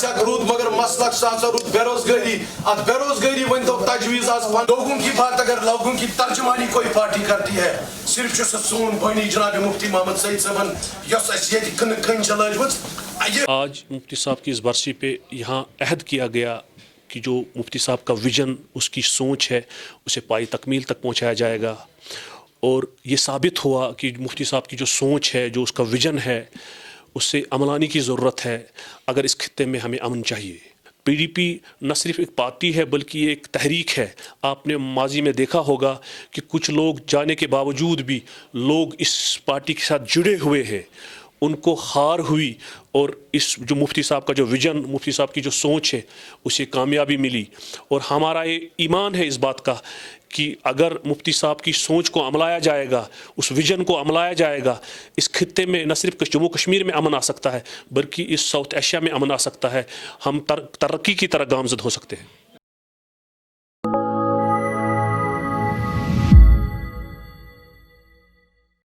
روت مگر مسلک سا روت بے روزگاری بے روزگاری ون تو تجویز آج لوگوں کی بات اگر لوگوں کی ترجمانی کوئی پارٹی کرتی ہے صرف جو سون بانی جناب مفتی محمد سعید صاحب یس اسے کن چلاج آج مفتی صاحب کی اس برسی پہ یہاں عہد کیا گیا کہ جو مفتی صاحب کا ویژن اس کی سوچ ہے اسے پائی تکمیل تک پہنچایا جائے گا اور یہ ثابت ہوا کہ مفتی صاحب کی جو سوچ ہے جو اس کا ویژن ہے اس سے عملانی کی ضرورت ہے اگر اس خطے میں ہمیں امن چاہیے۔ پی ڈی پی نہ صرف ایک پارٹی ہے بلکہ یہ ایک تحریک ہے۔ آپ نے ماضی میں دیکھا ہوگا کہ کچھ لوگ جانے کے باوجود بھی لوگ اس پارٹی کے ساتھ جڑے ہوئے ہیں، ان کو ہار ہوئی اور اس جو مفتی صاحب کا جو ویژن مفتی صاحب کی جو سوچ ہے اسے کامیابی ملی اور ہمارا یہ ایمان ہے اس بات کا کہ اگر مفتی صاحب کی سوچ کو عملایا جائے گا، اس ویژن کو عملایا جائے گا، اس خطے میں نہ صرف جموں کشمیر میں امن آ سکتا ہے بلکہ اس ساؤتھ ایشیا میں امن آ سکتا ہے، ہم ترقی کی طرح گامزد ہو سکتے ہیں۔